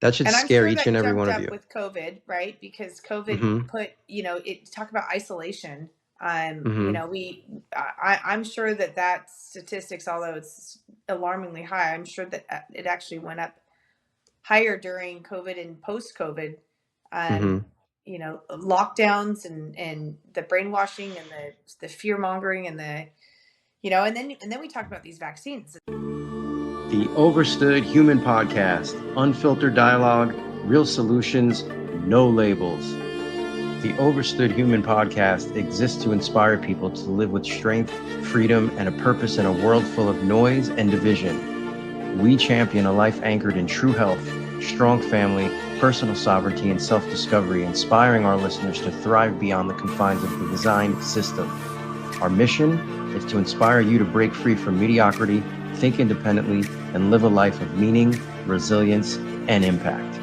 That should And I'm scare sure each and that every jumped one of up you. with COVID, right? Because COVID Mm-hmm. put, talk about isolation. Mm-hmm. I'm sure that statistics, although it's alarmingly high, I'm sure that it actually went up higher during COVID and post COVID. Mm-hmm. Lockdowns and the brainwashing and the fear mongering and and then we talk about these vaccines. The Overstood Human Podcast. Unfiltered dialogue, real solutions, no labels. The Overstood Human Podcast exists to inspire people to live with strength, freedom, and a purpose in a world full of noise and division. We champion a life anchored in true health, strong family, personal sovereignty, and self-discovery, inspiring our listeners to thrive beyond the confines of the design system. Our mission is to inspire you to break free from mediocrity, think independently, and live a life of meaning, resilience, and impact.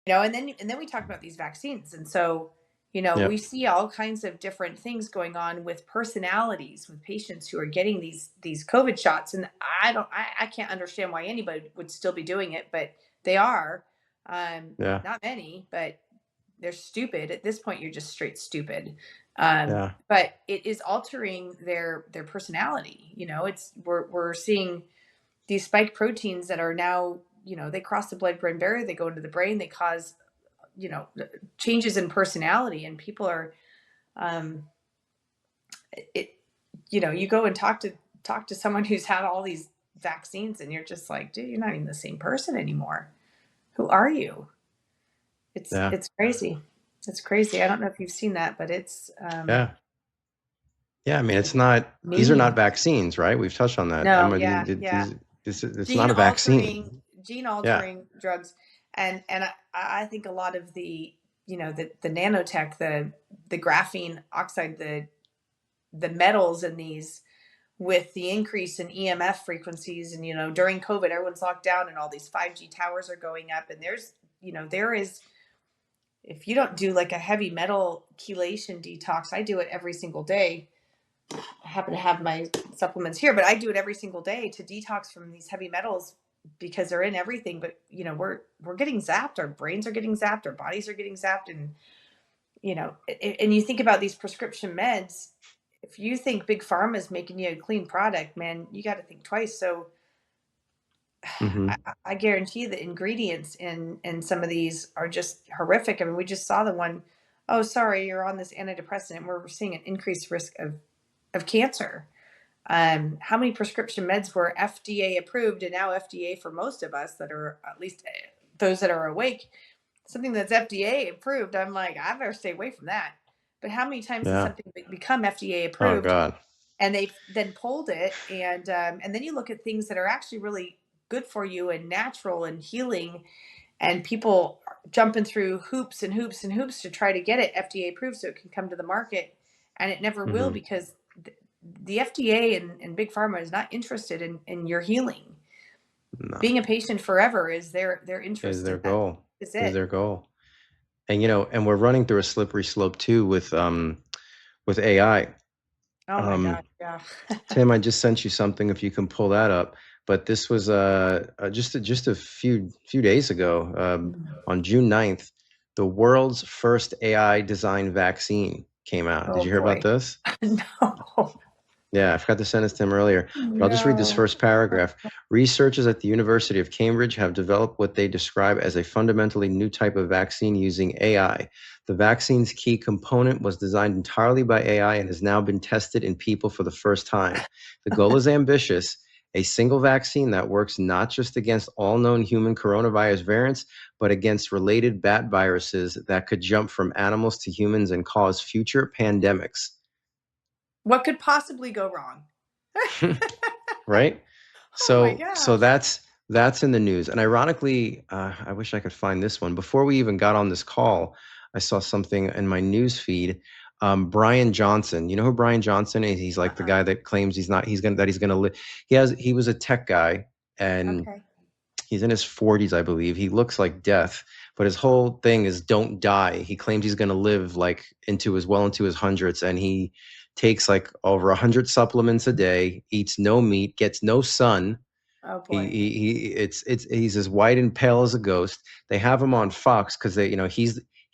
And then we talk about these vaccines. And so, we see all kinds of different things going on with personalities, with patients who are getting these COVID shots. And I can't understand why anybody would still be doing it, but they are. Yeah. Not many, but they're stupid. At this point, you're just straight stupid. Yeah. But it is altering their personality. We're seeing these spike proteins that are now, they cross the blood-brain barrier, they go into the brain, they cause, changes in personality, and people are, you go and talk to someone who's had all these vaccines, and you're just like, dude, you're not even the same person anymore. Who are you? It's crazy. It's crazy. I don't know if you've seen that, but it's Yeah. I mean, it's not. These are not vaccines, right? We've touched on that. No, Emma, yeah. it's not Gene a altering, vaccine. gene Yeah. altering drugs, and I think a lot of the the nanotech, the graphene oxide, the metals in these, with the increase in EMF frequencies, and during COVID everyone's locked down and all these 5G towers are going up, and there is, if you don't do like a heavy metal chelation detox, I do it every single day. I happen to have my supplements here, but I do it every single day to detox from these heavy metals because they're in everything. But we're getting zapped. Our brains are getting zapped. Our bodies are getting zapped. And and you think about these prescription meds. If you think big pharma is making you a clean product, man, you got to think twice. So Mm-hmm. I guarantee the ingredients in some of these are just horrific. I mean, we just saw the one, oh, sorry, you're on this antidepressant, and we're seeing an increased risk of cancer. How many prescription meds were FDA approved, and now FDA for most of us that are, at least those that are awake, something that's FDA approved, I'm like, I better stay away from that. But how many times has something become FDA Oh approved, God. and they've then pulled it, and then you look at things that are actually really good for you and natural and healing, and people are jumping through hoops and hoops and hoops to try to get it FDA approved so it can come to the market, and it never will, because the FDA and big pharma is not interested in your healing. No. Being a patient forever is their interest. Is their goal. Is Is it? their goal. And and we're running through a slippery slope too with AI. Oh my God, yeah. Tim, I just sent you something if you can pull that up. But this was just a few days ago, on June 9th, the world's first AI designed vaccine came out. Did Oh you hear about boy. this? No. Yeah, I forgot to send this to him earlier, but I'll just read this No. first paragraph. Researchers at the University of Cambridge have developed what they describe as a fundamentally new type of vaccine using AI. The vaccine's key component was designed entirely by AI and has now been tested in people for the first time. The goal is ambitious: a single vaccine that works not just against all known human coronavirus variants, but against related bat viruses that could jump from animals to humans and cause future pandemics. What could possibly go wrong? Right? Oh my So gosh. that's in the news. And ironically, I wish I could find this one. Before we even got on this call, I saw something in my news feed. Brian Johnson, you know who Brian Johnson is? He's like the guy that claims he's gonna live. He was a tech guy, and Okay. he's in his 40s, I believe. He looks like death, but his whole thing is don't die. He claims he's gonna live like into his hundreds, and he takes like over 100 supplements a day, eats no meat, gets no sun. Oh boy. He's as white and pale as a ghost. They have him on Fox because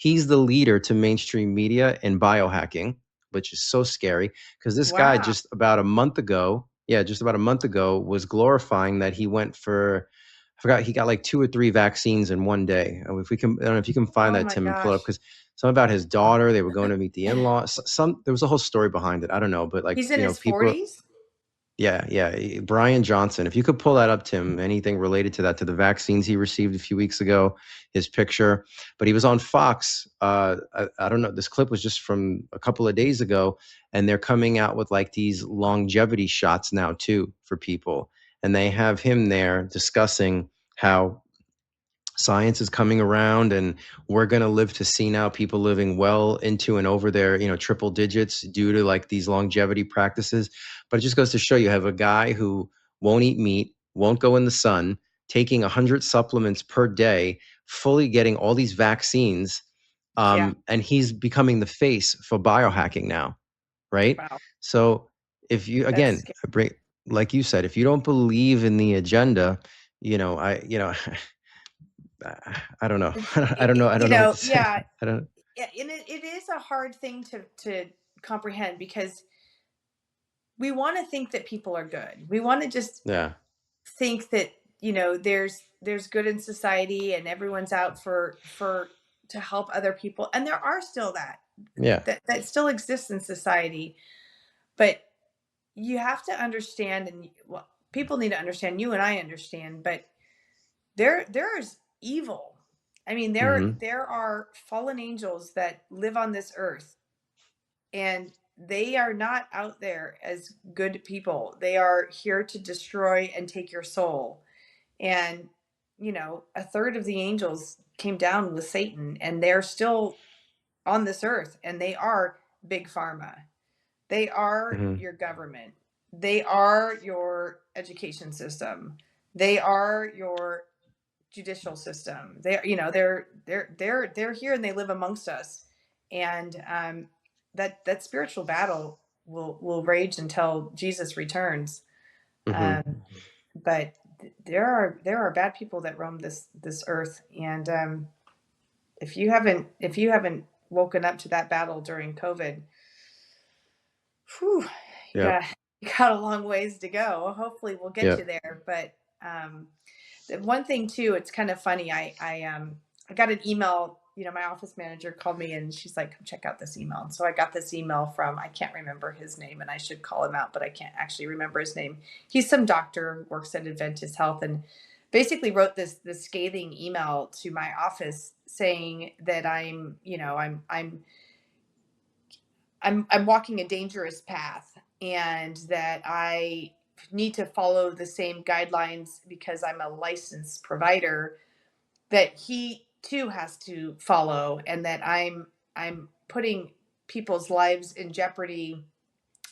he's the leader to mainstream media in biohacking, which is so scary because this guy Wow. just about a month ago, was glorifying that he went for, I forgot, he got like 2 or 3 vaccines in one day. If we can, I don't know if you can find Oh that, my Tim, and pull it up, gosh. because something about his daughter, they were going to meet the in-laws. There was a whole story behind it. I don't know, but like, He's in his people. 40s? Yeah. Brian Johnson. If you could pull that up, Tim, anything related to that, to the vaccines he received a few weeks ago, his picture. But he was on Fox. I don't know. This clip was just from a couple of days ago, and they're coming out with like these longevity shots now too for people. And they have him there discussing how science is coming around and we're going to live to see now people living well into and over their triple digits due to like these longevity practices. But it just goes to show, you have a guy who won't eat meat, won't go in the sun, taking 100 supplements per day, fully getting all these vaccines, Yeah. and he's becoming the face for biohacking now, right? Wow. So if you, That's again, scary. bring, like you said, if you don't believe in the agenda, I don't know. I don't know. I don't know what to say. Yeah. I don't. Yeah, and it is a hard thing to comprehend because we want to think that people are good. We want to just Yeah. think that, there's good in society and everyone's out for to help other people. And there are still Yeah. that still exists in society. But you have to understand, and well, people need to understand, you and I understand, but there's evil. I mean, Mm-hmm. there are fallen angels that live on this earth, and they are not out there as good people. They are here to destroy and take your soul. And a third of the angels came down with Satan, and they're still on this earth, and they are big pharma. They are Mm-hmm. your government. They are your education system. They are your judicial system. They're here and they live amongst us. And that spiritual battle will rage until Jesus returns. Mm-hmm. Um, but there are bad people that roam this earth, and if you haven't woken up to that battle during COVID, whew, Yep. you got a long ways to go. Hopefully, we'll get you Yep. there. But the one thing too, it's kind of funny. I got an email. My office manager called me and she's like, "Come check out this email." And so I got this email from, I can't remember his name, and I should call him out, but I can't actually remember his name. He's some doctor who works at Adventist Health, and basically wrote this scathing email to my office saying that I'm walking a dangerous path, and that I need to follow the same guidelines because I'm a licensed provider that he too has to follow, and that I'm putting people's lives in jeopardy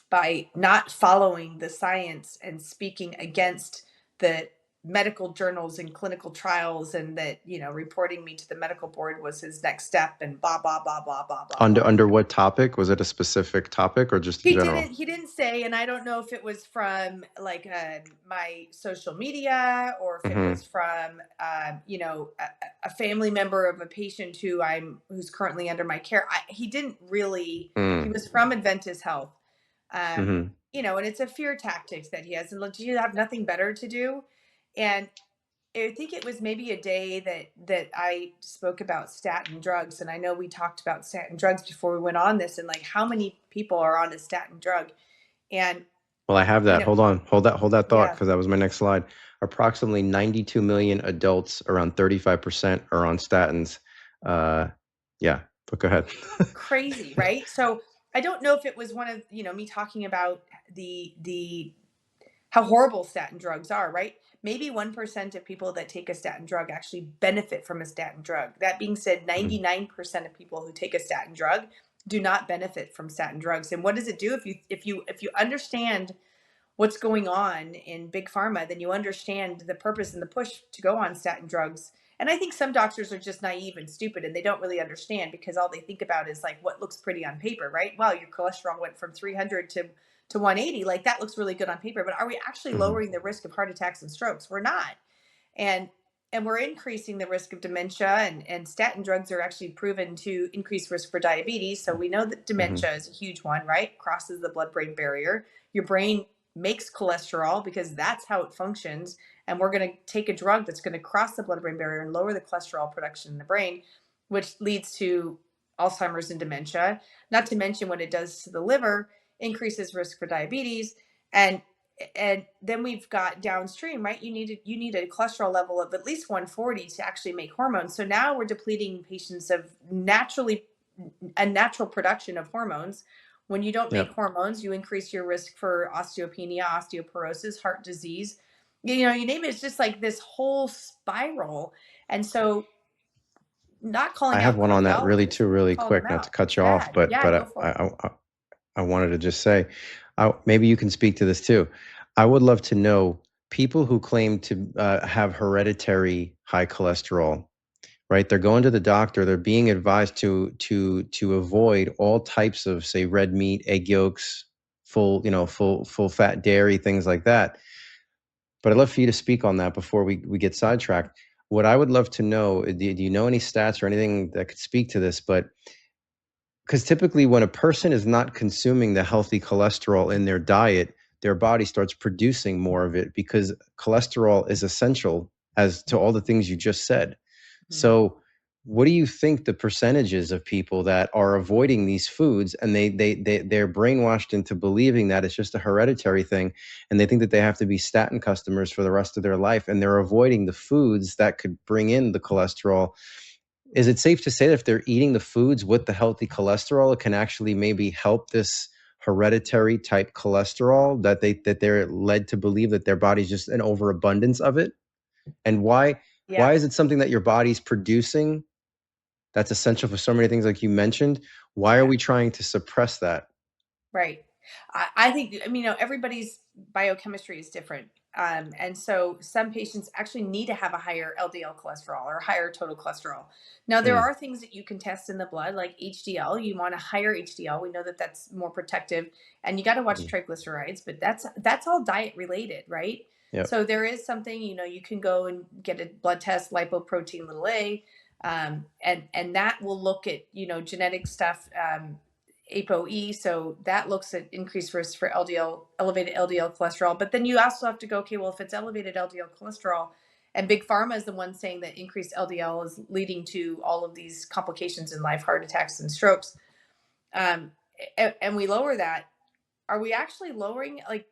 by not following the science and speaking against the medical journals and clinical trials, and that reporting me to the medical board was his next step, and blah blah blah blah blah blah Under blah. under what topic? Was it a specific topic or just in general? He didn't say, and I don't know if it was from like my social media, or if it Mm-hmm. was from a family member of a patient who's currently under my care. He didn't really. He Mm. was from Adventist Health, Mm-hmm. and it's a fear tactics that he has. And do you have nothing better to do? And I think it was maybe a day that I spoke about statin drugs, and I know we talked about statin drugs before we went on this, and like how many people are on a statin drug, and Well, I have you that. know, Hold on. Hold that thought, yeah, because that was my next slide. Approximately 92 million adults, around 35% are on statins. Uh, yeah, but go ahead. crazy, right? So I don't know if it was one of me talking about the how horrible statin drugs are, right? Maybe 1% of people that take a statin drug actually benefit from a statin drug. That being said, Mhm. 99% of people who take a statin drug do not benefit from statin drugs. And what does it do? If you understand what's going on in big pharma, then you understand the purpose and the push to go on statin drugs. And I think some doctors are just naive and stupid and they don't really understand because all they think about is like what looks pretty on paper, right? Wow, your cholesterol went from 300 to 180. Like that looks really good on paper, but are we actually Hmm. lowering the risk of heart attacks and strokes? We're not. And we're increasing the risk of dementia, and statin drugs are actually proven to increase risk for diabetes. So we know that Hmm. dementia is a huge one, right? Crosses the blood-brain barrier. Your brain makes cholesterol because that's how it functions. And we're going to take a drug that's going to cross the blood-brain barrier and lower the cholesterol production in the brain, which leads to Alzheimer's and dementia. Not to mention what it does to the liver, increases risk for diabetes. And then we've got downstream, right? You need a cholesterol level of at least 140 to actually make hormones. So now we're depleting patients of a natural production of hormones. When you don't make Yep. hormones, you increase your risk for osteopenia, osteoporosis, heart disease. You know, you name it. It's just like this whole spiral. And so, not I calling have out one on that really cardiologists, too, really calling them quick, not to out. cut you Go off, ahead. but Yeah, go for it. I wanted to just say, maybe you can speak to this too. I would love to know people who claim to have hereditary high cholesterol, right? They're going to the doctor. They're being advised to avoid all types of, say, red meat, egg yolks, full fat dairy, things like that. But I'd love for you to speak on that before we get sidetracked. What I would love to know, do you know any stats or anything that could speak to this? But because typically when a person is not consuming the healthy cholesterol in their diet, their body starts producing more of it because cholesterol is essential as to all the things you just said. Mhm. So what do you think the percentages of people that are avoiding these foods and they're brainwashed into believing that it's just a hereditary thing and they think that they have to be statin customers for the rest of their life and they're avoiding the foods that could bring in the cholesterol? Is it safe to say that if they're eating the foods with the healthy cholesterol, it can actually maybe help this hereditary type cholesterol that they're led to believe that their body's just an overabundance of it? And why Yeah, is it something that your body's producing that's essential for so many things like you mentioned? Why are yeah. we trying to suppress that? Right. I think, I mean, everybody's biochemistry is different. And so some patients actually need to have a higher LDL cholesterol or higher total cholesterol. Now, there Mm, are things that you can test in the blood, like HDL. You want a higher HDL. We know that that's more protective. And you got to watch mhm. triglycerides, but that's all diet related, right? Yep. So there is something, you can go and get a blood test, lipoprotein little a, and that will look at, genetic stuff. ApoE. So that looks at increased risk for LDL, elevated LDL cholesterol. But then you also have to go, okay, well, if it's elevated LDL cholesterol, and big pharma is the one saying that increased LDL is leading to all of these complications in life, heart attacks and strokes, um, and we lower that, are we actually lowering, like,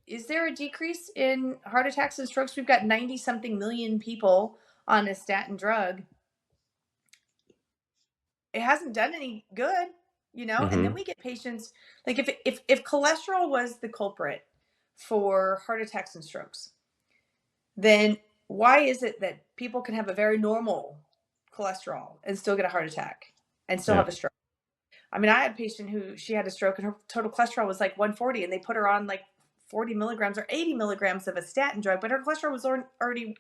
is there a decrease in heart attacks and strokes? We've got 90 something million people on a statin drug. It hasn't done any good, and then Hmm. we get patients, like, if cholesterol was the culprit for heart attacks and strokes, then why is it that people can have a very normal cholesterol and still get a heart attack and still have a Yep. stroke? I mean, I had a patient who, she had a stroke and her total cholesterol was like 140, and they put her on like 40 milligrams or 80 milligrams of a statin drug, but her cholesterol was already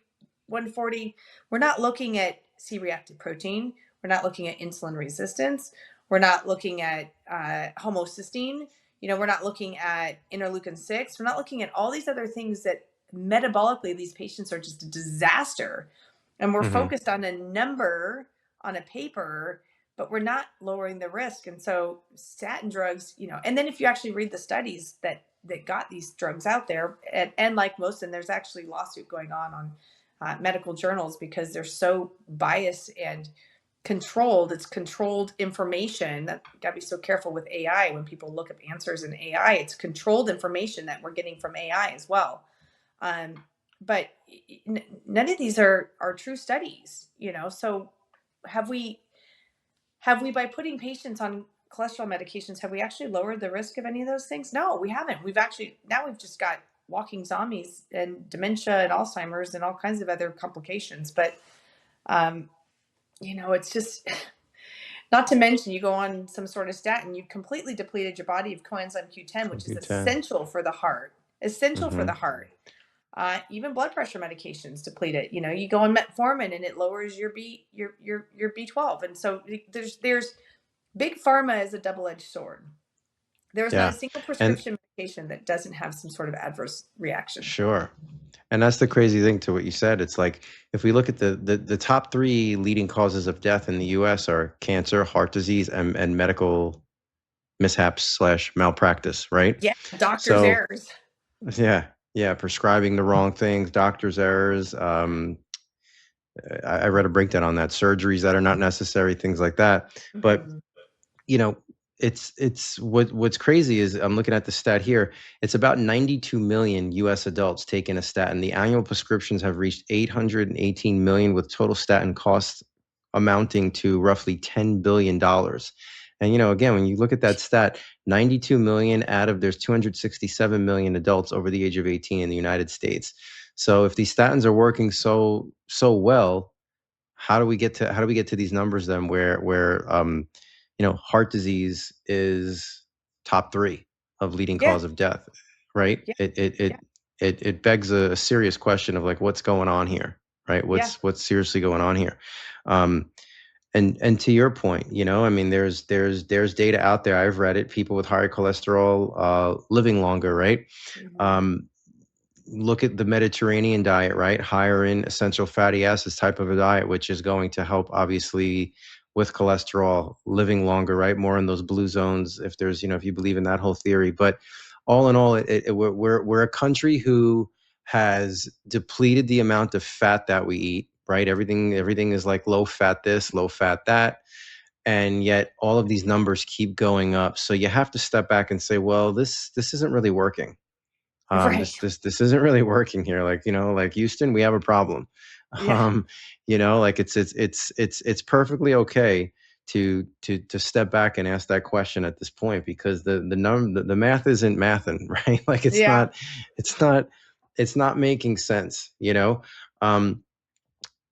140. We're not looking at C-reactive protein. We're not looking at insulin resistance. We're not looking at homocysteine. We're not looking at interleukin 6. We're not looking at all these other things that metabolically these patients are just a disaster. And we're Hmm. focused on a number on a paper, but we're not lowering the risk. And so statin drugs, and then if you actually read the studies that got these drugs out there, and like most, and there's actually a lawsuit going on medical journals because they're so biased and controlled. It's controlled information. That gotta be so careful with AI. When people look up answers in AI, it's controlled information that we're getting from AI as well. Um, but none of these are true studies. So have we have we, by putting patients on cholesterol medications, have we actually lowered the risk of any of those things? No, we haven't. We've just got walking zombies and dementia and Alzheimer's and all kinds of other complications. But um, it's just, not to mention, you go on some sort of statin, you've completely depleted your body of coenzyme Q10, which is CoQ10. essential for the heart. Essential for Hmm. the heart. Even blood pressure medications deplete it. You go on metformin and it lowers your B12. And so there's big pharma is a double-edged sword. There's not a Yeah. single And prescription medication that doesn't have some sort of adverse reaction. sure. And that's the crazy thing to what you said. It's like if we look at the top three leading causes of death in the US are cancer, heart disease, and medical mishaps slash malpractice, right? Yeah, doctor's So errors. yeah, yeah, prescribing the wrong things, doctor's errors. I read a breakdown on that, surgeries that are not necessary, things like that. But Mhm. you know, it's what's crazy is I'm looking at the stat here. It's about 92 million U.S. adults taking a statin. The annual prescriptions have reached 818 million, with total statin costs amounting to roughly $10 billion. And again, when you look at that stat, 92 million out of there's 267 million adults over the age of 18 in the United States. So if these statins are working so well, how do we get to these numbers then where heart disease is top three of leading Yeah, cause of death, right? yeah, yeah, It begs a serious question of like what's going on here, right? yeah, What's seriously going on here? Um, and to your point, I mean, there's data out there. I've read it. People with higher cholesterol living longer, right? mhm. Um, Look at the Mediterranean diet, right? Higher in essential fatty acids type of a diet, which is going to help obviously with cholesterol, living longer, right? More in those blue zones, if if you believe in that whole theory. But all in all, we're a country who has depleted the amount of fat that we eat, right? Everything is like low fat this, low fat that. And yet all of these numbers keep going up. So you have to step back and say, well, this isn't really working. This Right. this this isn't really working here. Like, like Houston, we have a problem. Yeah, Um, like it's perfectly okay to step back and ask that question at this point, because the math isn't mathing, right? Like yeah, it's not it's not making sense. Um,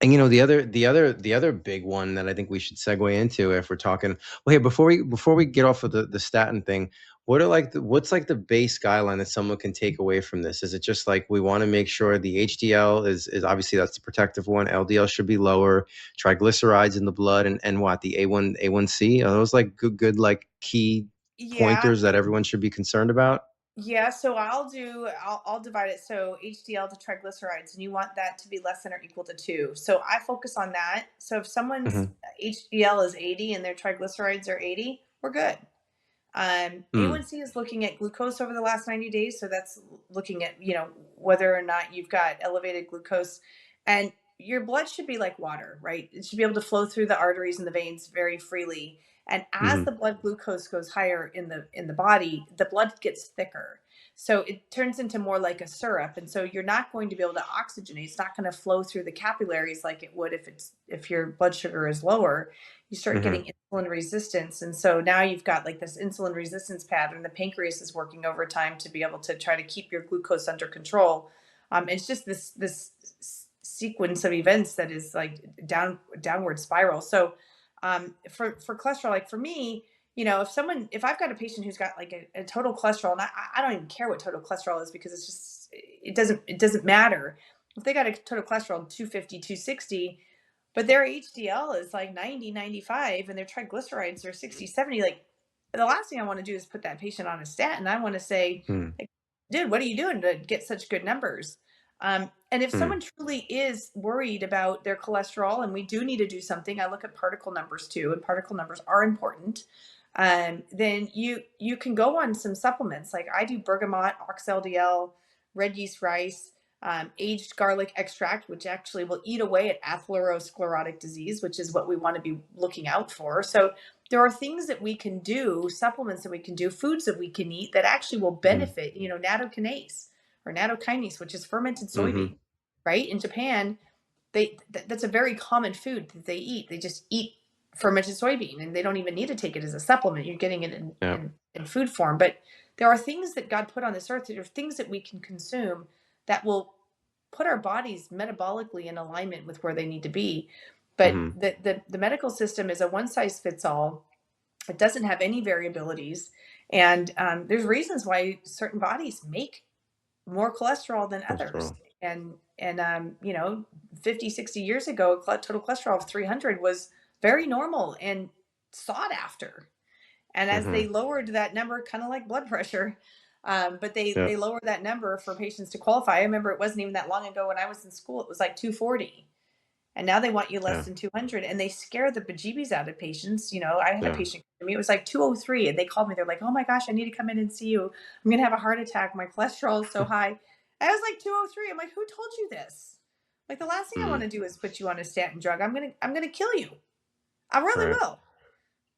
and the other big one that I think we should segue into, if we're talking, well, hey, before we get off of the statin thing, what's like the base guideline that someone can take away from this? Is it just like we want to make sure the HDL is obviously that's the protective one, LDL should be lower, triglycerides in the blood, and what, the A1C? Are those like good like key yeah. pointers that everyone should be concerned about? Yeah, so I'll divide it. So HDL to triglycerides, and you want that to be less than or equal to 2. So I focus on that. So if someone's Mm-hmm. HDL is 80 and their triglycerides are 80, we're good. Mm, A1C is looking at glucose over the last 90 days. So that's looking at, whether or not you've got elevated glucose. And your blood should be like water, right? It should be able to flow through the arteries and the veins very freely. And as mm-hmm. the blood glucose goes higher in the body, the blood gets thicker. So it turns into more like a syrup. And so you're not going to be able to oxygenate. It's not going to flow through the capillaries like it would if your blood sugar is lower. You start Mm-hmm. getting insulin resistance. And so now you've got like this insulin resistance pattern. The pancreas is working overtime to be able to try to keep your glucose under control. It's just this sequence of events that is like downward spiral. So for cholesterol, like for me, if I've got a patient who's got like a total cholesterol, and I don't even care what total cholesterol is, because it doesn't matter. If they got a total cholesterol 250, 260, but their HDL is like 90, 95, and their triglycerides are 60, 70. Like, the last thing I want to do is put that patient on a statin. I want to say, Mm, like, dude, what are you doing to get such good numbers? And if mm, someone truly is worried about their cholesterol, and we do need to do something, I look at particle numbers too, and particle numbers are important. Then you can go on some supplements. Like I do bergamot, ox LDL, red yeast rice, aged garlic extract, which actually will eat away at atherosclerotic disease, which is what we want to be looking out for. So there are things that we can do, supplements that we can do, foods that we can eat that actually will mm, benefit, nattokinase or nattokinase, which is fermented mm-hmm. soybean, right? In Japan, that's a very common food that they eat. They just eat fermented soybean, and they don't even need to take it as a supplement. You're getting it in, Yeah. in, in food form. But there are things that God put on this earth. There are things that we can consume that will put our bodies metabolically in alignment with where they need to be. But Mm-hmm. the medical system is a one size fits all. It doesn't have any variabilities. And there's reasons why certain bodies make more cholesterol than others. Cholesterol. And 50, 60 years ago, total cholesterol of 300 was very normal and sought after. And as they lowered that number, kind of like blood pressure, but they lowered that number for patients to qualify. I remember it wasn't even that long ago when I was in school, it was like 240. And now they want you less than 200, and they scare the bejeebies out of patients. I had a patient come to me, it was like 203, and they called me. They're like, "Oh my gosh, I need to come in and see you. I'm going to have a heart attack. My cholesterol is so high." I was like, 203. I'm like, "Who told you this? Like, the last thing I want to do is put you on a statin drug. I'm going to kill you. I really will."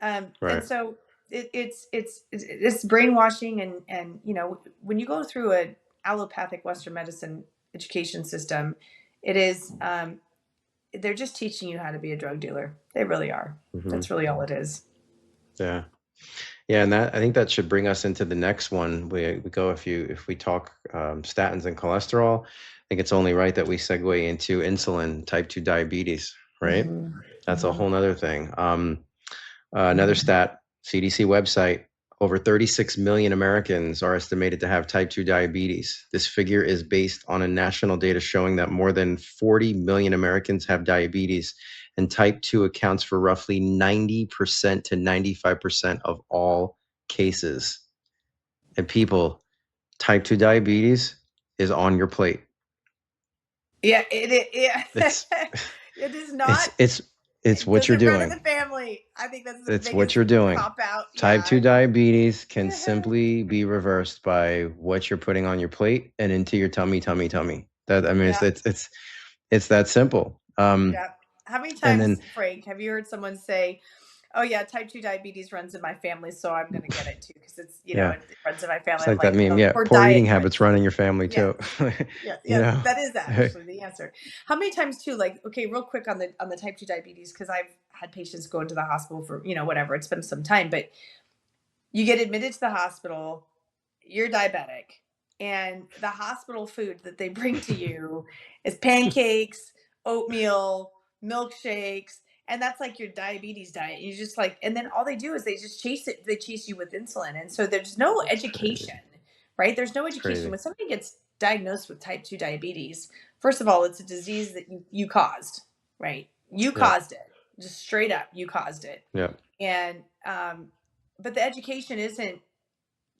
And so it's brainwashing. And when you go through an allopathic Western medicine education system, it is, they're just teaching you how to be a drug dealer. They really are. That's really all it is. Yeah. And I think that should bring us into the next one. We go, if we talk statins and cholesterol, I think it's only right that we segue into insulin, type 2 diabetes, right? That's a whole nother thing. Another stat, CDC website, over 36 million Americans are estimated to have type 2 diabetes. This figure is based on a national data showing that more than 40 million Americans have diabetes, and type 2 accounts for roughly 90% to 95% of all cases. And people, type 2 diabetes is on your plate. Yeah, it is not. It's what you're doing. Run in the family. I think that's the biggest what you're doing. Cop out. Type 2 diabetes can simply be reversed by what you're putting on your plate and into your tummy. That it's that simple. How many times, Frank, have you heard someone say, "Oh yeah, type 2 diabetes runs in my family, so I'm going to get it too because it's it runs in my family." It's like that meme. Poor eating habits run in your family too. That is actually the answer. How many times too? Like, okay, real quick on the type 2 diabetes, because I've had patients go into the hospital for whatever. It's been some time, but you get admitted to the hospital, you're diabetic, and the hospital food that they bring to you is pancakes, oatmeal, milkshakes, and that's like your diabetes diet. You just like, and then all they do is they just chase you with insulin. And so there's no education, right? There's no education. When somebody gets diagnosed with type 2 diabetes, first of all, it's a disease that you caused, right? You caused it. Just straight up, you caused it. And but the education isn't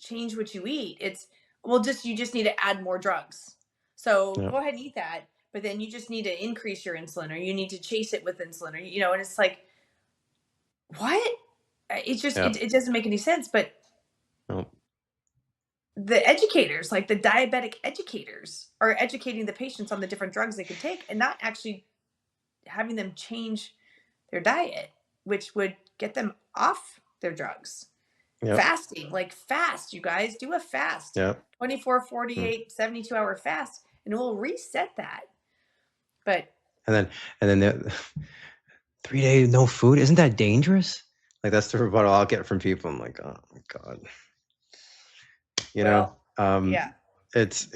change what you eat. It's, well, you just need to add more drugs. So go ahead and eat that, but then you just need to increase your insulin, or you need to chase it with insulin, or and it's like, what? It just it doesn't make any sense. But the educators, like the diabetic educators, are educating the patients on the different drugs they can take and not actually having them change their diet, which would get them off their drugs. Fasting, like fast, you guys, do a fast, 24, 48, 72 hour fast, and it will reset that. But and then the 3 days no food, isn't that dangerous? Like, that's the rebuttal I'll get from people. I'm like, oh my God, it's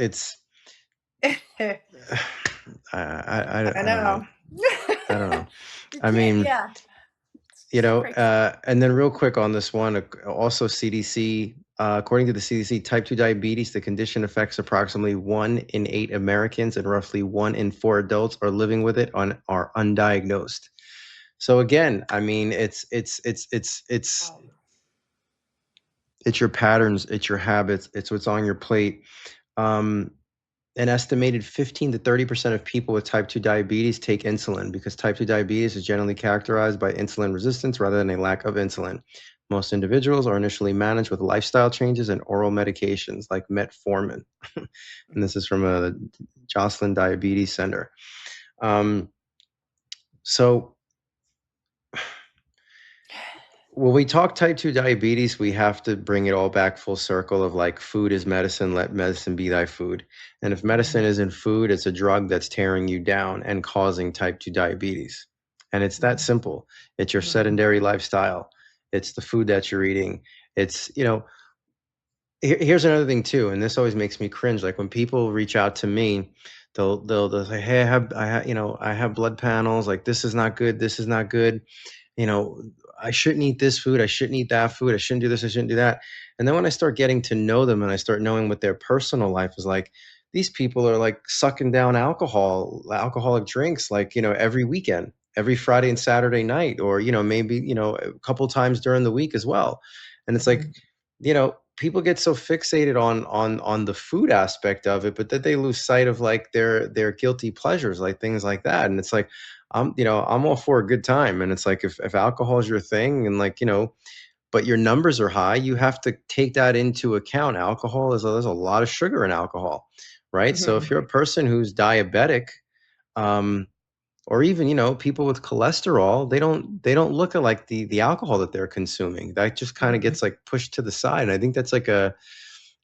I don't know. I mean, and then real quick on this one, also CDC, according to the CDC, type 2 diabetes, the condition affects approximately 1 in 8 Americans, and roughly 1 in 4 adults are living with it are undiagnosed. So again, I mean, it's your patterns, it's your habits, it's what's on your plate. An estimated 15 to 30% of people with type 2 diabetes take insulin, because type 2 diabetes is generally characterized by insulin resistance rather than a lack of insulin. Most individuals are initially managed with lifestyle changes and oral medications like metformin. And this is from a Joslin Diabetes Center. So when we talk type 2 diabetes, we have to bring it all back full circle of like, food is medicine, let medicine be thy food. And if medicine isn't food, it's a drug that's tearing you down and causing type 2 diabetes. And it's that simple. It's your sedentary lifestyle. It's the food that you're eating. It's, here's another thing too, and this always makes me cringe. Like, when people reach out to me, they'll say, hey, I have blood panels. Like, this is not good. This is not good. I shouldn't eat this food. I shouldn't eat that food. I shouldn't do this. I shouldn't do that. And then when I start getting to know them and I start knowing what their personal life is like, these people are like sucking down alcoholic drinks, like, every weekend, every Friday and Saturday night, or, maybe, a couple times during the week as well. And it's like, Mhm. people get so fixated on the food aspect of it, but that they lose sight of like their guilty pleasures, like things like that. And it's like, I'm all for a good time. And it's like, if alcohol is your thing, and like, but your numbers are high, you have to take that into account. Alcohol there's a lot of sugar in alcohol, right? So if Mhm. you're a person who's diabetic, um, or even, people with cholesterol, they don't look at like the alcohol that they're consuming. That just kind of Mhm. gets like pushed to the side. And I think that's like an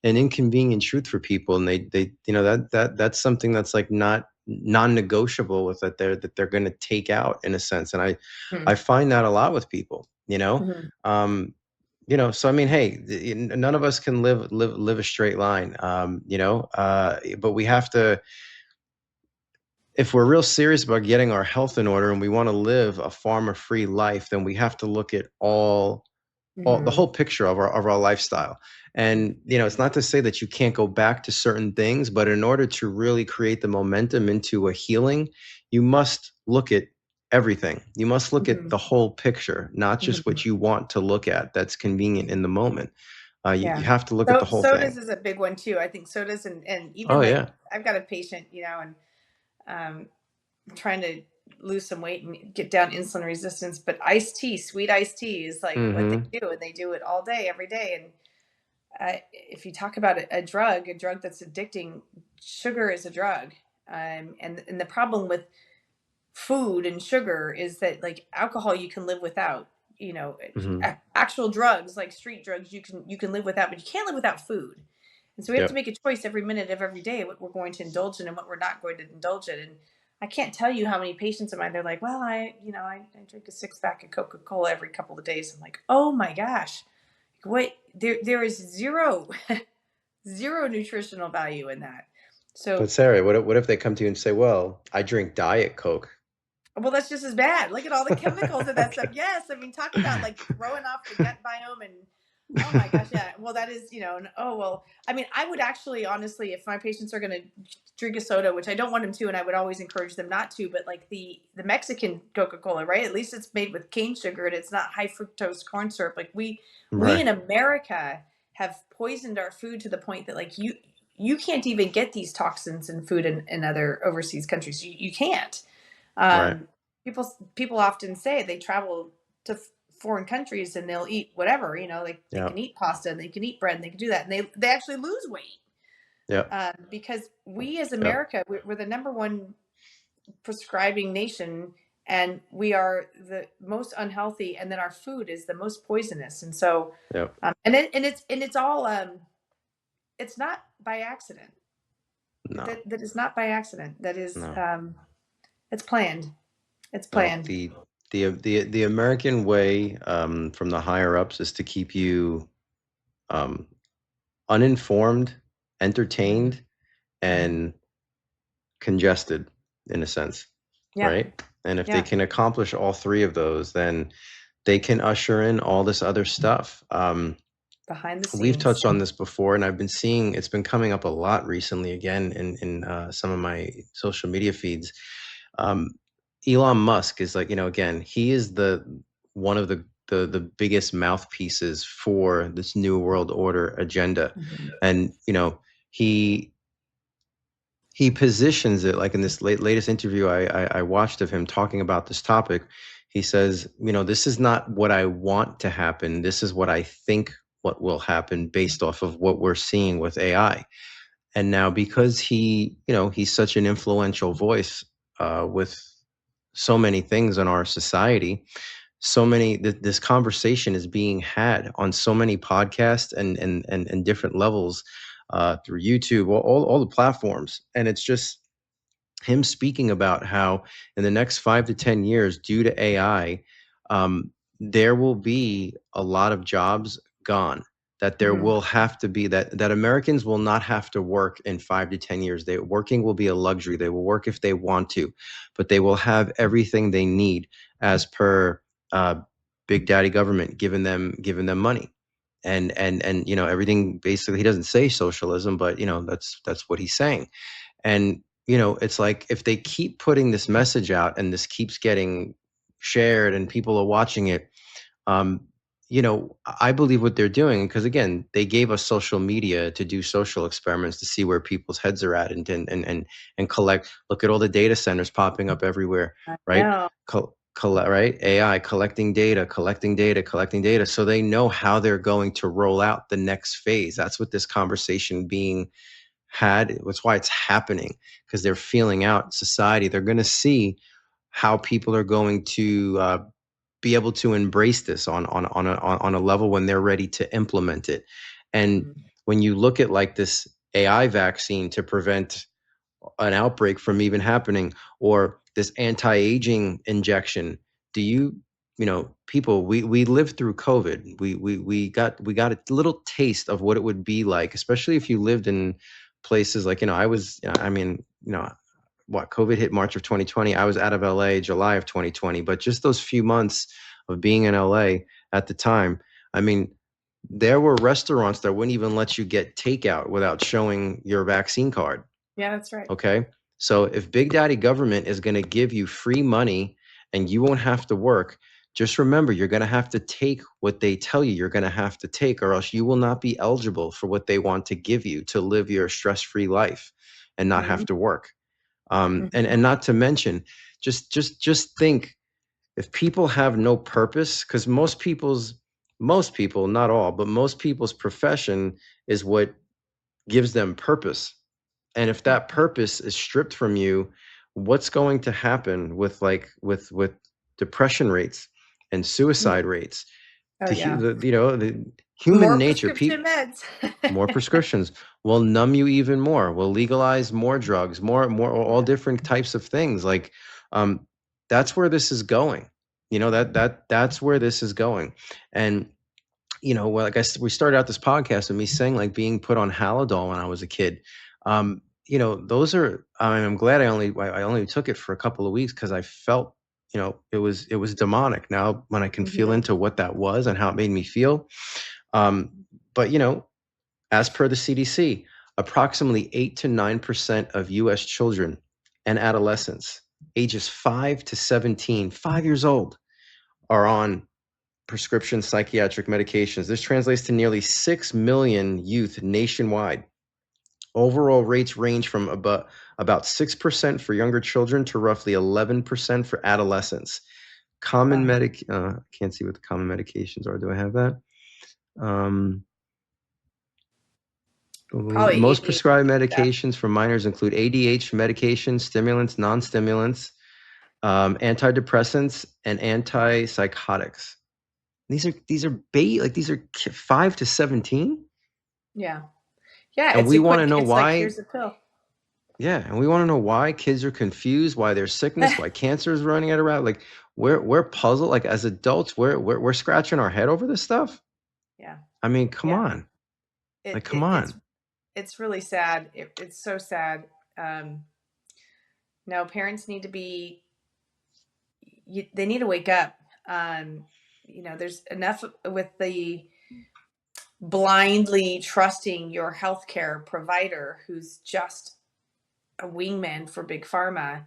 inconvenient truth for people. And they that's something that's like not non-negotiable with that they're going to take out, in a sense. And I Mhm. find that a lot with people, Mhm. um so I mean, hey, none of us can live a straight line, but we have to, if we're real serious about getting our health in order and we want to live a pharma-free life, then we have to look at all the Mhm. whole picture of our lifestyle. And it's not to say that you can't go back to certain things, but in order to really create the momentum into a healing, you must look at everything. You must look at Mhm. the whole picture, not just Mhm. what you want to look at that's convenient in the moment. You Yeah. have to look at the So whole sodas thing. is a big one too. I think sodas and even Oh like yeah. I've got a patient, and um, trying to lose some weight and get down insulin resistance, but iced tea, sweet iced tea is like what they Mm-hmm. do, and they do it all day, every day. And if you talk about a drug that's addicting, sugar is a drug. And the problem with food and sugar is that like alcohol you can live without, Mm-hmm. actual drugs like street drugs you can live without, but you can't live without food. And so we have to Yep. make a choice every minute of every day what we're going to indulge in and what we're not going to indulge in. And I can't tell you how many patients of mine, they're like, well, I drink a six pack of Coca-Cola every couple of days. I'm like, oh my gosh, what, there is zero zero nutritional value in that. But So, Sarah, what if they come to you and say, well, I drink Diet Coke? well, that's just as bad. Look at all the chemicals in that stuff. Okay. Yes, I mean, talk about like throwing off the gut biome and oh my gosh, yeah. Well, that is, oh well. I mean, I would actually, honestly, if my patients are going to drink a soda, which I don't want them to, and I would always encourage them not to, but like the Mexican Coca Cola, right? At least it's made with cane sugar and it's not high fructose corn syrup. Like we Right. in America have poisoned our food to the point that like you can't even get these toxins in food in other overseas countries. You can't. Right. Um, people often say they travel to foreign countries and they'll eat whatever, like they can Yep. eat pasta and they can eat bread and they can do that and they actually lose weight, Yep. because we as Yep. America, we're the number one prescribing nation, and we are the most unhealthy, and then our food is the most poisonous. And so Yep. and it's all it's not by accident. No. That is not by accident. That is No. it's planned. It's No. planned. The American way, from the higher ups, is to keep you um, uninformed, Mhm. entertained, Mhm. and congested, in a sense, Yeah. right? And if they Yeah. can accomplish all three of those, then they can usher in all this other stuff. Behind the We've scenes. touched on this before, and I've been seeing it's been coming up a lot recently again in some of my social media feeds. Um, Elon Musk is like, again, he is the one of the biggest mouthpieces for this new world order agenda. Mhm. And he he positions it like in this latest interview I watched of him talking about this topic. He says, this is not what I want to happen. This is what I think what will happen based off of what we're seeing with AI. And now, because he's such an influential voice with so many things in our society, this conversation is being had on so many podcasts and different levels, through YouTube, all the platforms. And it's just him speaking about how in the next 5 to 10 years, due to AI, there will be a lot of jobs gone. That there Mhm. will have to be that Americans will not have to work in 5 to 10 years. They working will be a luxury. They will work if they want to, but they will have everything they need as per uh, Big Daddy government giving them money. and everything basically, he doesn't say socialism, but that's what he's saying. And it's like, if they keep putting this message out and this keeps getting shared and people are watching it, um, I believe what they're doing, because again, they gave us social media to do social experiments to see where people's heads are at, and collect. Look at all the data centers popping up everywhere, I right? know. Right? AI collecting data, collecting data, collecting data, so they know how they're going to roll out the next phase. That's what this conversation being had. That's why it's happening, because they're feeling out society. They're going to see how people are going to be able to embrace this on a level when they're ready to implement it. And Mhm. when you look at like this AI vaccine to prevent an outbreak from even happening, or this anti-aging injection, do people, we lived through COVID. We got a little taste of what it would be like, especially if you lived in places like, I was, I mean, what, COVID hit March of 2020. I was out of LA July of 2020, but just those few months of being in LA at the time, I mean, there were restaurants that wouldn't even let you get takeout without showing your vaccine card. Yeah, that's right. Okay. So if Big Daddy government is going to give you free money and you won't have to work, just remember, you're going to have to take what they tell you you're going to have to take, or else you will not be eligible for what they want to give you to live your stress-free life and not have Mhm. to work. And Mhm. not to mention, just think, if people have no purpose, because most people, not all, but most people's profession is what gives them purpose. And if that Mhm. purpose is stripped from you, what's going to happen with with depression rates and Mm. suicide rates? Oh yeah. The human More nature, prescription meds. more prescriptions will numb you even more. Will legalize more drugs, more all Yeah. different types of things. Like, um, that's where this is going. That's where this is going. And well, like we started out this podcast with me saying, like, being put on Halidol when I was a kid. Those are. I mean, I'm glad I only took it for a couple of weeks, because I felt, it was demonic. Now, when I can feel Mhm. into what that was and how it made me feel, but as per the CDC, approximately 8 to 9% of U.S. children and adolescents, ages 5 to 17, 5 years old, are on prescription psychiatric medications. This translates to nearly 6 million youth nationwide. Overall rates range from about 6% for younger children to roughly 11% for adolescents. Common Wow. I can't see what the common medications are. Do I have that? Um, Probably Most prescribed ADHD stuff. medications for minors include ADHD medications, stimulants, non-stimulants, antidepressants, and antipsychotics. These are 5 to 17, Yeah. Yeah, and it's we want to equipped. know It's like why. here's a pill. Yeah, and we want to know why kids are confused, why there's sickness, why cancer is running it around. Like, we're puzzled. Like, as adults, we're scratching our head over this stuff. Yeah. I mean, come Yeah. on. It, Like, come it it's on. it's really sad. It's so sad. No, parents need to be they need to wake up. Um, there's enough with the blindly trusting your healthcare provider who's just a wingman for big pharma,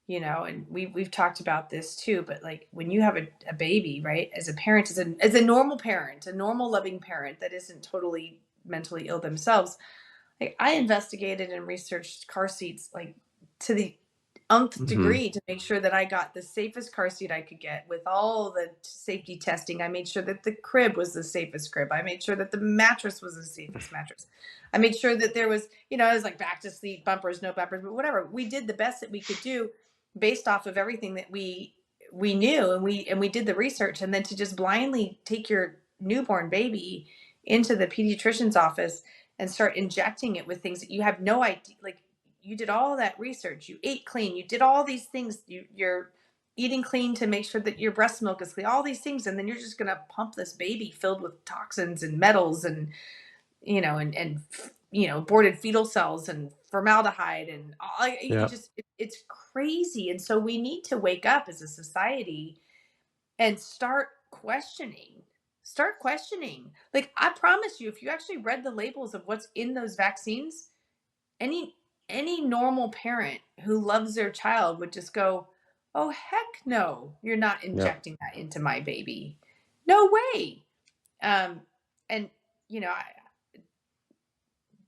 and we've talked about this too, but like when you have a baby, right, as a parent, as a normal parent, a normal loving parent that isn't totally mentally ill themselves, like I investigated and researched car seats like to the nth Hmm. degree to make sure that I got the safest car seat I could get with all the safety testing. I made sure that the crib was the safest crib. I made sure that the mattress was the safest mattress. I made sure that there was, it was like back to sleep bumpers, no bumpers, but whatever. We did the best that we could do based off of everything that we knew, and we did the research. And then to just blindly take your newborn baby into the pediatrician's office and start injecting it with things that you have no idea, like you did all that research, you ate clean, you did all these things, you're eating clean to make sure that your breast milk is clean, all these things, and then you're just going to pump this baby filled with toxins and metals and aborted fetal cells and formaldehyde and all, you Yeah. just it's crazy. And so we need to wake up as a society and start questioning start questioning. Like, I promise you, if you actually read the labels of what's in those vaccines, any any normal parent who loves their child would just go, "Oh heck no, you're not Yep. injecting that into my baby. No way." Um, and you know,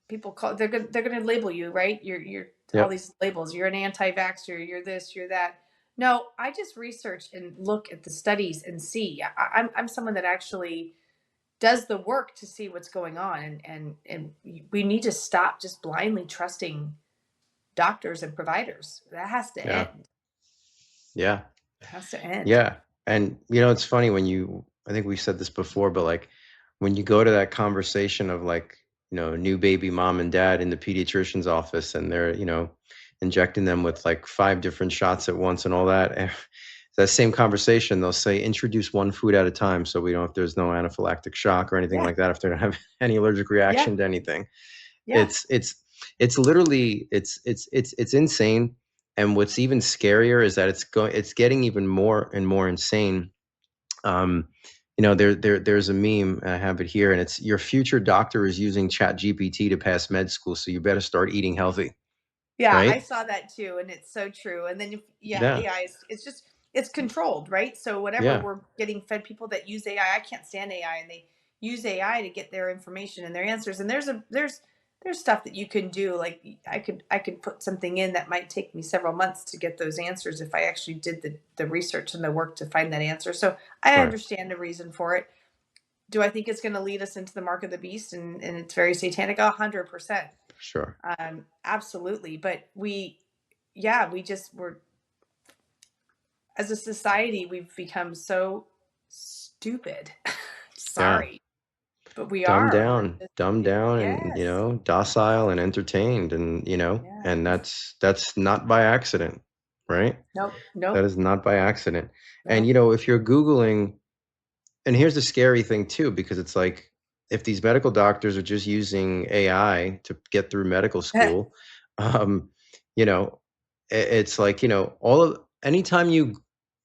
people call they're gonna label you, right? You're all Yep. these labels. You're an anti-vaxxer. You're this. You're that. No, I just research and look at the studies and see. I'm someone that actually does the work to see what's going on, and we need to stop just blindly trusting doctors and providers. That has to Yeah. end. Yeah. It has to end. Yeah. And it's funny when I think we said this before, but like when you go to that conversation of like, new baby mom and dad in the pediatrician's office and they're, injecting them with like 5 different shots at once and all that. That same conversation, they'll say, introduce one food at a time. So if there's no anaphylactic shock or anything Yeah. like that, if they don't have any allergic Yeah. reaction to anything. Yeah. It's literally it's insane. And what's even scarier is that it's getting even more and more insane. um there's a meme, I have it here, and it's, your future doctor is using chat gpt to pass med school, so you better start eating healthy. Yeah, I Right. saw that too, and it's so true. And then, if, yeah, Yeah. AI is, it's just, it's controlled, right? So whatever Yeah. we're getting fed, people that use AI, I can't stand AI, and they use AI to get their information and their answers. And there's stuff that you can do. Like, I could put something in that might take me several months to get those answers if I actually did the research and the work to find that answer. So I Right. understand the reason for it. Do I think it's going to lead us into the mark of the beast, and it's very satanic? 100%. Sure. Absolutely. But yeah, we're, as a society, we've become so stupid. Yeah. Sorry, but we Dumbed are. We're down, just, dumbed down, and yes. docile and entertained, and Yeah. and that's not by accident. Right. Nope. That Nope. is not by accident. And Nope. if you're Googling, and here's the scary thing too, because it's like, if these medical doctors are just using AI to get through medical school, um, you know, it's like, anytime you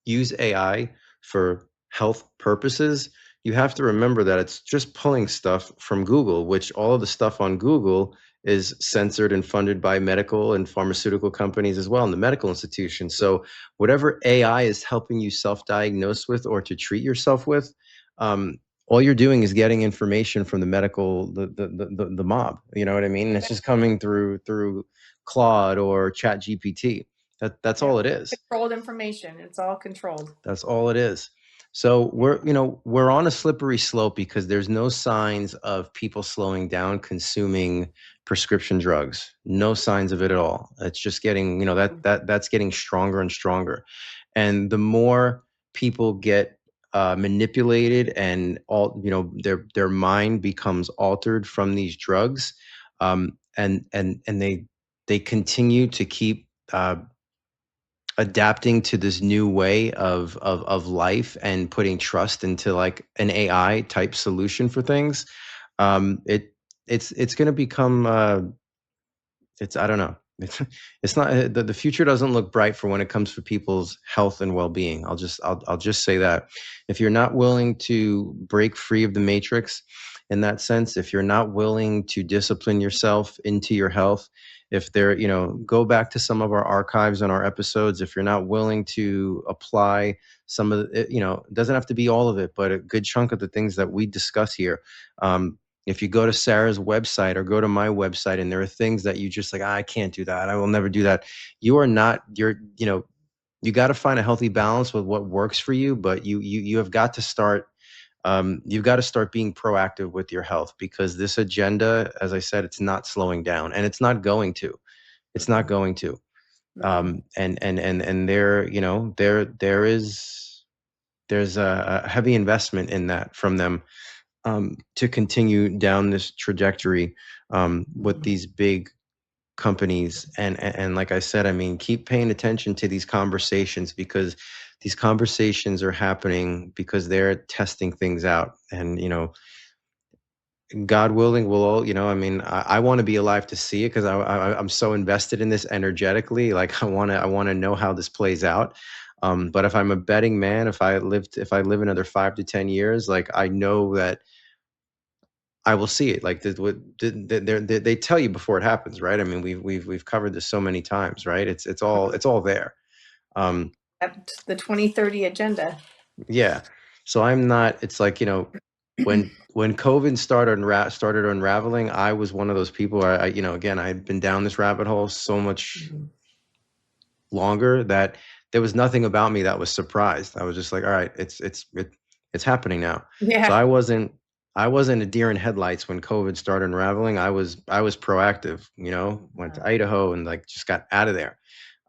use AI for health purposes, you have to remember that it's just pulling stuff from Google, which all of the stuff on Google is censored and funded by medical and pharmaceutical companies as well, in the medical institutions. So whatever AI is helping you self-diagnose with or to treat yourself with, um, all you're doing is getting information from the medical, the mob. You know what I mean? And it's Yep. just coming through Claude or Chat GPT. That's all Yep. it is. Controlled information. It's all controlled. That's all it is. So Yeah. we're on a slippery slope because there's no signs of people slowing down consuming prescription drugs. No signs of it at all. It's just getting, that's getting stronger and stronger. And the more people get manipulated, and all, their mind becomes altered from these drugs, and they continue to keep adapting to this new way of life and putting trust into like an AI type solution for things. It's going to become it's, I don't know. It's not, the future doesn't look bright for when it comes for people's health and well-being. I'll just say that if you're not willing to break free of the matrix in that sense, if you're not willing to discipline yourself into your health, if there, go back to some of our archives and our episodes, if you're not willing to apply some of it, it doesn't have to be all of it, but a good chunk of the things that we discuss here. If you go to Sarah's website or go to my website and there are things that you just like, I can't do that, I will never do that. You got to find a healthy balance with what works for you, but you have got to start, you've got to start being proactive with your health, because this agenda, as I said, it's not slowing down, and it's not going to. It's not Mm-mm. going to. Mm-mm. And there's a heavy investment in that from them, to continue down this trajectory, with Mm-mm. these big companies. And like I said, I mean, keep paying attention to these conversations, because these conversations are happening because they're testing things out. And God willing, we'll all, I mean, I want to be alive to see it, because I'm so invested in this energetically. Like I want to know how this plays out. But if I'm a betting man, if I live another 5 to 10 years, like I know that I will see it. Like they tell you before it happens, right? I mean, we've covered this so many times, right? It's all there. Um, The 2030 agenda. yeah. So I'm not. It's like, when COVID started unraveling, I was one of those people. Again, I'd been down this rabbit hole so much Mhm. longer that there was nothing about me that was surprised. I was just like, all right, it's happening now. So Yeah. I wasn't a deer in headlights when COVID started unraveling. I was proactive, went to Idaho and like just got out of there.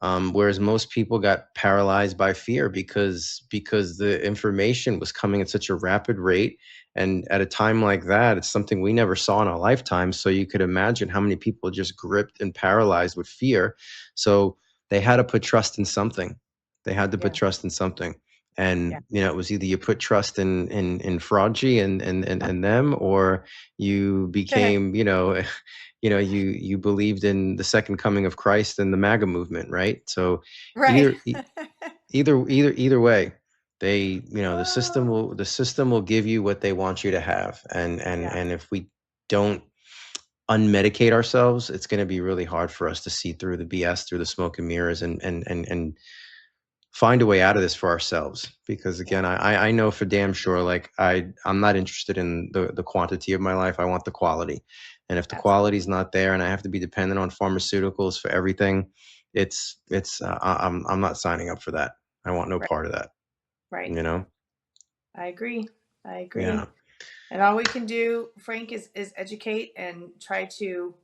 Whereas most people got paralyzed by fear because the information was coming at such a rapid rate. And at a time like that, it's something we never saw in our lifetime. So you could imagine how many people just gripped and paralyzed with fear. So they had to put trust in something. They had to put Yeah. trust in something. Yeah. And it was either you put trust in Fraudgy and them, or you became, you believed in the second coming of Christ and the MAGA movement, right? So Right. either either way, the system will give you what they want you to have. And and Yeah. and if we don't unmedicate ourselves, it's going to be really hard for us to see through the BS, through the smoke and mirrors, and find a way out of this for ourselves. Because Yeah. again, I know for damn sure, like I'm not interested in the quantity of my life. I want the quality. And if the quality Absolutely. is not there, and I have to be dependent on pharmaceuticals for everything, I'm not signing up for that. I want no Right. part of that. Right. You know? I agree. I Yeah. agree. And all we can do, Frank, is educate and try to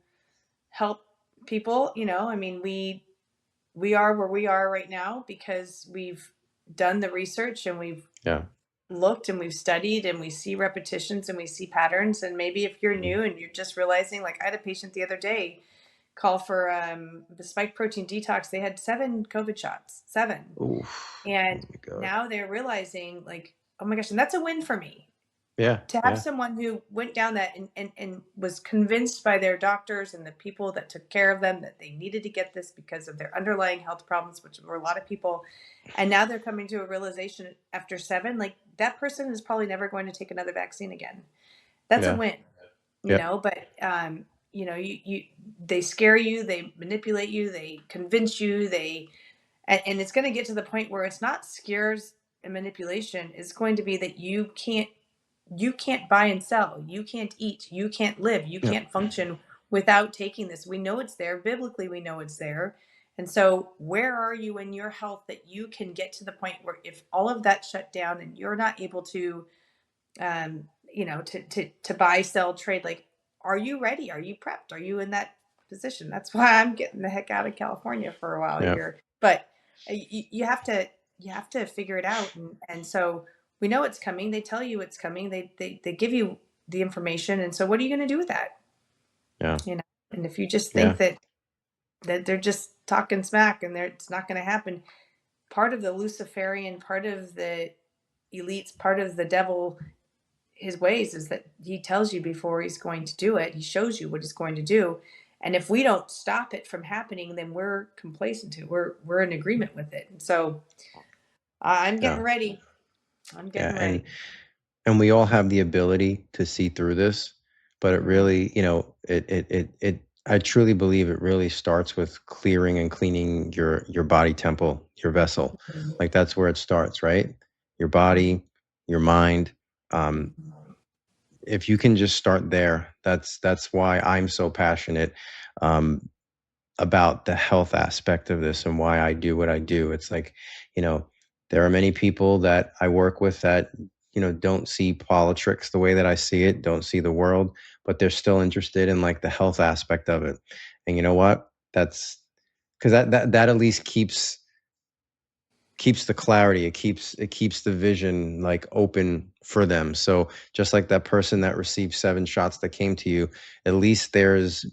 help people. I mean, we are where we are right now because we've done the research and we've Yeah. looked and we've studied and we see repetitions and we see patterns. And maybe if you're Mhm. new and you're just realizing, like I had a patient the other day call for the spike protein detox. They had 7 COVID shots, 7. Oof. Oh And my God. now they're realizing, like, oh my gosh, and that's a win for me Yeah. to have Yeah. someone who went down that and was convinced by their doctors and the people that took care of them that they needed to get this because of their underlying health problems, which were a lot of people. And now they're coming to a realization after 7, like that person is probably never going to take another vaccine again. That's a Yeah. win, Yeah. but you they scare you, they manipulate you, they convince you, and it's going to get to the point where it's not scares and manipulation. It's going to be that you can't buy and sell, you can't eat, you can't live, you Yeah. can't function without taking this. We know it's there biblically, we know it's there. And so where are you in your health that you can get to the point where if all of that shut down and you're not able to to buy, sell, trade, like, are you ready? Are you prepped? Are you in that position? That's why I'm getting the heck out of California for a while Yeah. here. But you have to figure it out, and so we know it's coming. They tell you it's coming. They give you the information, and so what are you going to do with that? Yeah. You know, and if you just Yeah. think that they're just talking smack and it's not going to happen, part of the Luciferian, part of the elites, part of the devil, his ways is that he tells you before he's going to do it. He shows you what he's going to do. And if we don't stop it from happening, then we're complacent to it. We're in agreement with it. And so I'm getting Yeah. ready. I'm Yeah. getting And ready. we all have the ability to see through this, but it Mm-hmm. really, I truly believe it really starts with clearing and cleaning your body temple, your vessel. Like that's where it starts, right? Your body, your mind. Um, if you can just start there, that's why I'm so passionate um, about the health aspect of this and why I do what I do. It's like, you know, there are many people that I work with that, don't see politics the way that I see it, don't see the world, but they're still interested in like the health aspect of it. And you know what? That's because that at least keeps the clarity. It keeps the vision like open for them. So just like that person that received 7 shots that came to you, at least there's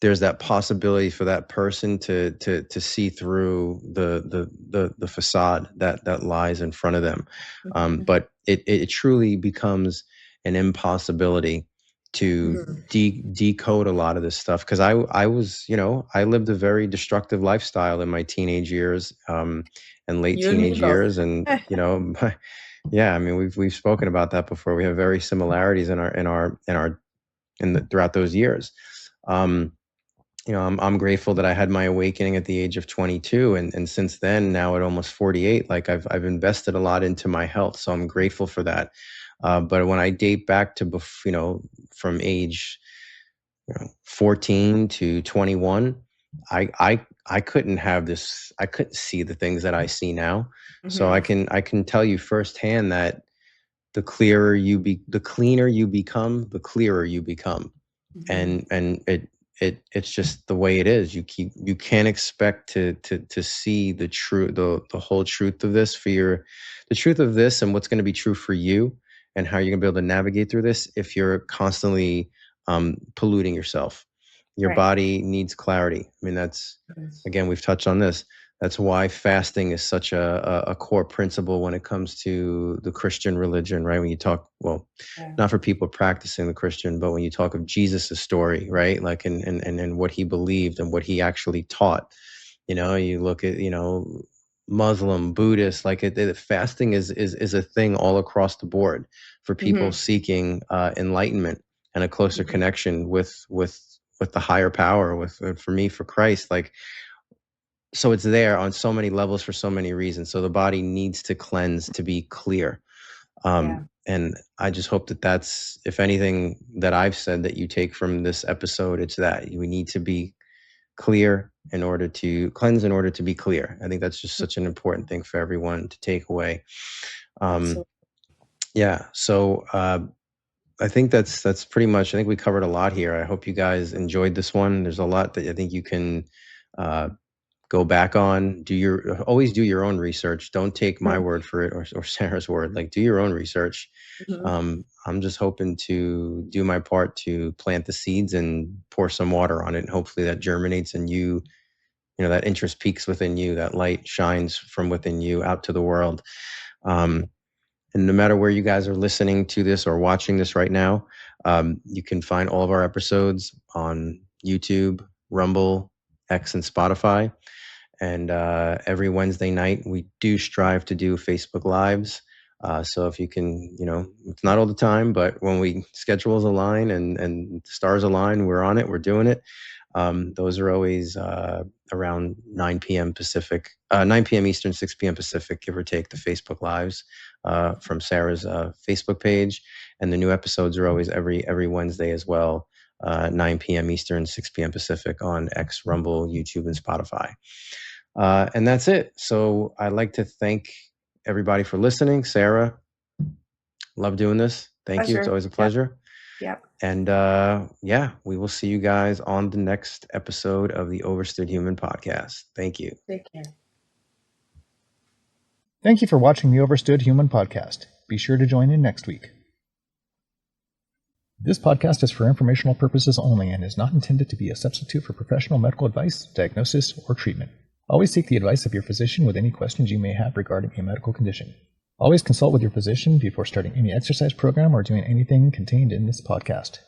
that possibility for that person to see through the facade that lies in front of them. Mm-hmm. But it truly becomes an impossibility to decode a lot of this stuff, because I was, I lived a very destructive lifestyle in my teenage years, and late You and me teenage both. years, and yeah, I mean, we've spoken about that before. We have very similarities throughout those years. I'm grateful that I had my awakening at the age of 22, and since then, now at almost 48, like I've invested a lot into my health, so I'm grateful for that. But when I date back to from age 14 to 21, I couldn't have this. I couldn't see the things that I see now. So I can tell you firsthand that the cleaner you become, the clearer you become. And it's just the way it is. You can't expect to see the whole truth of this the truth of this and what's going to be true for you, and how you're going to be able to navigate through this if you're constantly polluting yourself. Your Right. body needs clarity. I mean, again, we've touched on this. That's why fasting is such a core principle when it comes to the Christian religion, right? When you talk, not for people practicing the Christian, but when you talk of Jesus' story, right? Like, and what he believed and what he actually taught. You look at, Muslim, Buddhist, like fasting is a thing all across the board for people seeking enlightenment and a closer connection with the higher power, for me, for Christ. Like, so it's there on so many levels for so many reasons. So the body needs to cleanse to be clear. And I just hope that's, if anything that I've said that you take from this episode, it's that we need to be clear in order to cleanse, in order to be clear. I think that's just such an important thing for everyone to take away. Yeah. So I think that's pretty much, I think we covered a lot here. I hope you guys enjoyed this one. There's a lot that I think you can go back on. Always do your own research. Don't take my word for it or Sarah's word. Like, do your own research. I'm just hoping to do my part to plant the seeds and pour some water on it. And hopefully that germinates in you, that interest peaks within you, that light shines from within you out to the world. And no matter where you guys are listening to this or watching this right now, you can find all of our episodes on YouTube, Rumble, X, and Spotify. And every Wednesday night, we do strive to do Facebook Lives. So if you can, it's not all the time, but when we schedules align and stars align, we're on it, we're doing it. Those are always around 9 p.m. Pacific, 9 p.m. Eastern, 6 p.m. Pacific, give or take, the Facebook Lives from Sarah's Facebook page. And the new episodes are always every Wednesday as well, 9 p.m. Eastern, 6 p.m. Pacific on X, Rumble, YouTube, and Spotify. And that's it. So I'd like to thank everybody for listening. Sarah, love doing this. Thank you. It's always a pleasure. Yep. And we will see you guys on the next episode of the Overstood Human Podcast. Thank you. Take care. Thank you for watching the Overstood Human Podcast. Be sure to join in next week. This podcast is for informational purposes only and is not intended to be a substitute for professional medical advice, diagnosis, or treatment. Always seek the advice of your physician with any questions you may have regarding a medical condition. Always consult with your physician before starting any exercise program or doing anything contained in this podcast.